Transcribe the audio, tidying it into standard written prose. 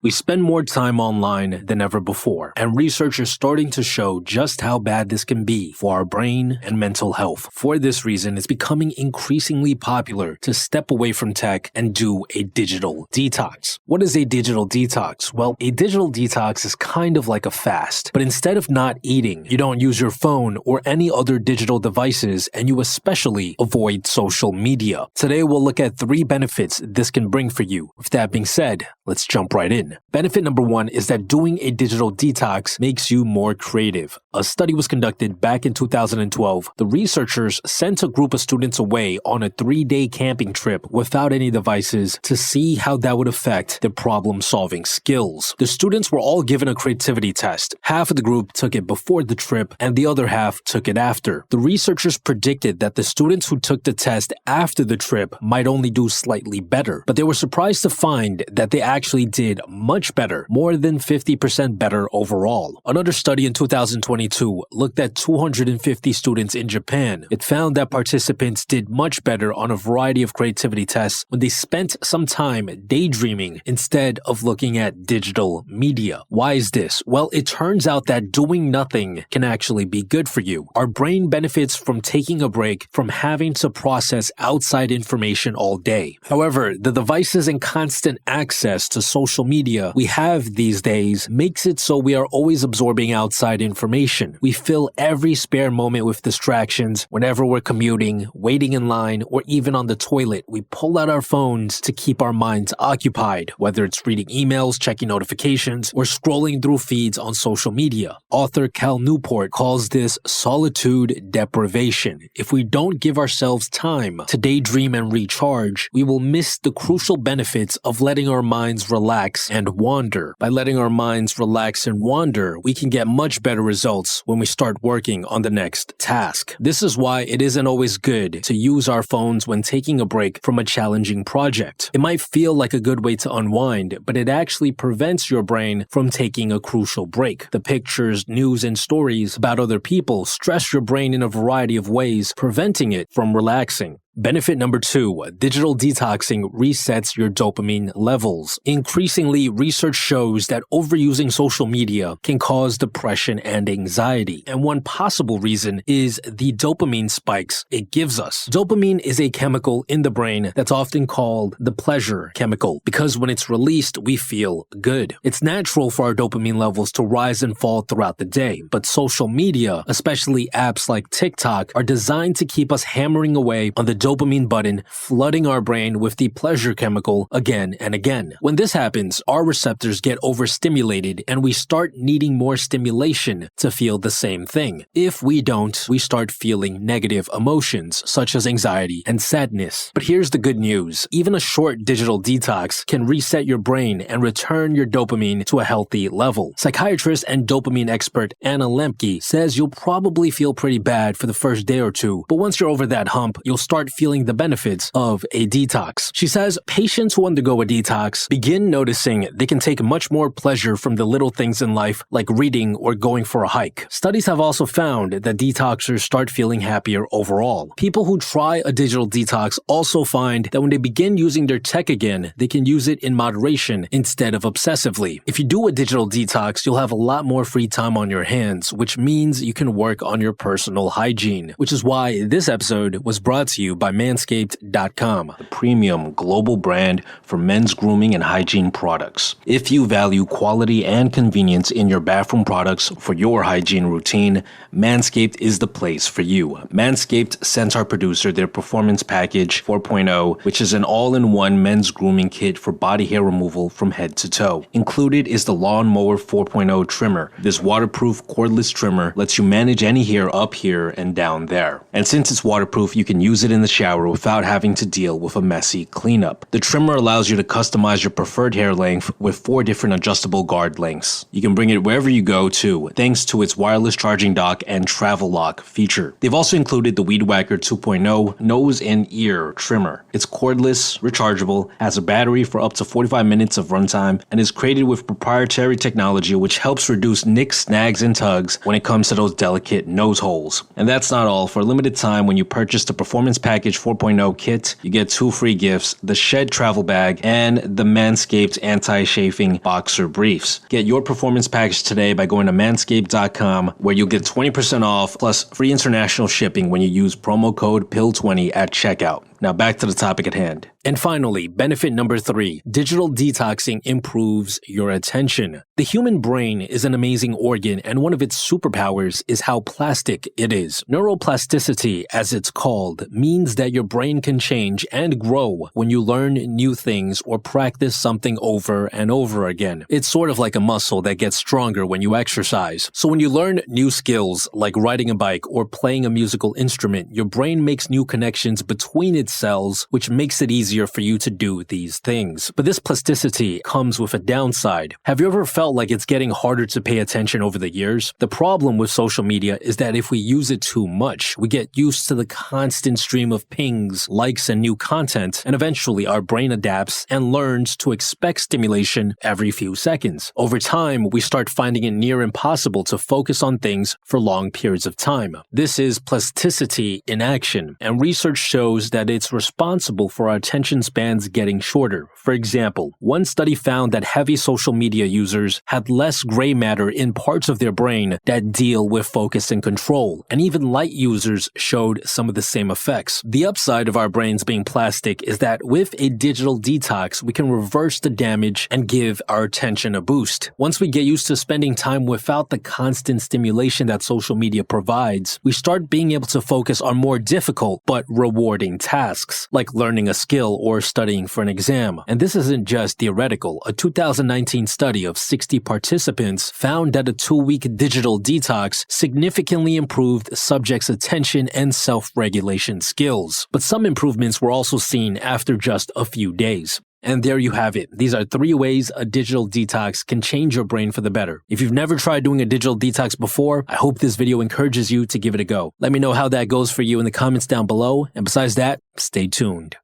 We spend more time online than ever before, and research is starting to show just how bad this can be for our brain and mental health. For this reason, it's becoming increasingly popular to step away from tech and do a digital detox. What is a digital detox? Well, a digital detox is kind of like a fast, but instead of not eating, you don't use your phone or any other digital devices, and you especially avoid social media. Today, we'll look at 3 benefits this can bring for you. With that being said, let's jump right in. Benefit number 1 is that doing a digital detox makes you more creative. A study was conducted back in 2012. The researchers sent a group of students away on a 3-day camping trip without any devices to see how that would affect their problem-solving skills. The students were all given a creativity test. Half of the group took it before the trip, and the other half took it after. The researchers predicted that the students who took the test after the trip might only do slightly better, but they were surprised to find that they actually did much better, more than 50% better overall. Another study in 2022 looked at 250 students in Japan. It found that participants did much better on a variety of creativity tests when they spent some time daydreaming instead of looking at digital media. Why is this? Well, it turns out that doing nothing can actually be good for you. Our brain benefits from taking a break from having to process outside information all day. However, the devices and constant access to social media we have these days makes it so we are always absorbing outside information. We fill every spare moment with distractions. Whenever we're commuting, waiting in line, or even on the toilet, we pull out our phones to keep our minds occupied, whether it's reading emails, checking notifications, or scrolling through feeds on social media. Author Cal Newport calls this solitude deprivation. If we don't give ourselves time to daydream and recharge, we will miss the crucial benefits of letting our minds relax and wander. By letting our minds relax and wander, we can get much better results when we start working on the next task. This is why it isn't always good to use our phones when taking a break from a challenging project. It might feel like a good way to unwind, but it actually prevents your brain from taking a crucial break. The pictures, news, and stories about other people stress your brain in a variety of ways, preventing it from relaxing. Benefit number 2, digital detoxing resets your dopamine levels. Increasingly, research shows that overusing social media can cause depression and anxiety. And one possible reason is the dopamine spikes it gives us. Dopamine is a chemical in the brain that's often called the pleasure chemical because when it's released, we feel good. It's natural for our dopamine levels to rise and fall throughout the day, but social media, especially apps like TikTok, are designed to keep us hammering away on the dopamine button, flooding our brain with the pleasure chemical again and again. When this happens, our receptors get overstimulated and we start needing more stimulation to feel the same thing. If we don't, we start feeling negative emotions such as anxiety and sadness. But here's the good news. Even a short digital detox can reset your brain and return your dopamine to a healthy level. Psychiatrist and dopamine expert Anna Lemke says you'll probably feel pretty bad for the first day or two, but once you're over that hump, you'll start feeling the benefits of a detox. She says patients who undergo a detox begin noticing they can take much more pleasure from the little things in life like reading or going for a hike. Studies have also found that detoxers start feeling happier overall. People who try a digital detox also find that when they begin using their tech again, they can use it in moderation instead of obsessively. If you do a digital detox, you'll have a lot more free time on your hands, which means you can work on your personal hygiene, which is why this episode was brought to you by Manscaped.com, the premium global brand for men's grooming and hygiene products. If you value quality and convenience in your bathroom products for your hygiene routine, Manscaped is the place for you. Manscaped sent our producer their Performance Package 4.0, which is an all-in-one men's grooming kit for body hair removal from head to toe. Included is the Lawnmower 4.0 trimmer. This waterproof cordless trimmer lets you manage any hair up here and down there. And since it's waterproof, you can use it in the shower without having to deal with a messy cleanup. The trimmer allows you to customize your preferred hair length with 4 different adjustable guard lengths. You can bring it wherever you go too, thanks to its wireless charging dock and travel lock feature. They've also included the Weed Whacker 2.0 nose and ear trimmer. It's cordless, rechargeable, has a battery for up to 45 minutes of runtime, and is created with proprietary technology which helps reduce nicks, snags, and tugs when it comes to those delicate nose holes. And that's not all. For a limited time, when you purchase the Performance Package Package 4.0 kit, you get 2 free gifts, the Shed travel bag, and the Manscaped anti-chafing boxer briefs. Get your performance package today by going to manscaped.com, where you'll get 20% off plus free international shipping when you use promo code PILL20 at checkout. Now back to the topic at hand. And finally, benefit number 3, digital detoxing improves your attention. The human brain is an amazing organ, and one of its superpowers is how plastic it is. Neuroplasticity, as it's called, means that your brain can change and grow when you learn new things or practice something over and over again. It's sort of like a muscle that gets stronger when you exercise. So when you learn new skills, like riding a bike or playing a musical instrument, your brain makes new connections between its cells, which makes it easier for you to do these things. But this plasticity comes with a downside. Have you ever felt like it's getting harder to pay attention over the years? The problem with social media is that if we use it too much, we get used to the constant stream of pings, likes, and new content, and eventually our brain adapts and learns to expect stimulation every few seconds. Over time, we start finding it near impossible to focus on things for long periods of time. This is plasticity in action, and research shows that it's responsible for our attention spans getting shorter. For example, one study found that heavy social media users had less gray matter in parts of their brain that deal with focus and control, and even light users showed some of the same effects. The upside of our brains being plastic is that with a digital detox, we can reverse the damage and give our attention a boost. Once we get used to spending time without the constant stimulation that social media provides, we start being able to focus on more difficult but rewarding tasks, like learning a skill or studying for an exam. And this isn't just theoretical. A 2019 study of 60 participants found that a 2-week digital detox significantly improved subjects' attention and self-regulation skills. But some improvements were also seen after just a few days. And there you have it. These are 3 ways a digital detox can change your brain for the better. If you've never tried doing a digital detox before, I hope this video encourages you to give it a go. Let me know how that goes for you in the comments down below. And besides that, stay tuned.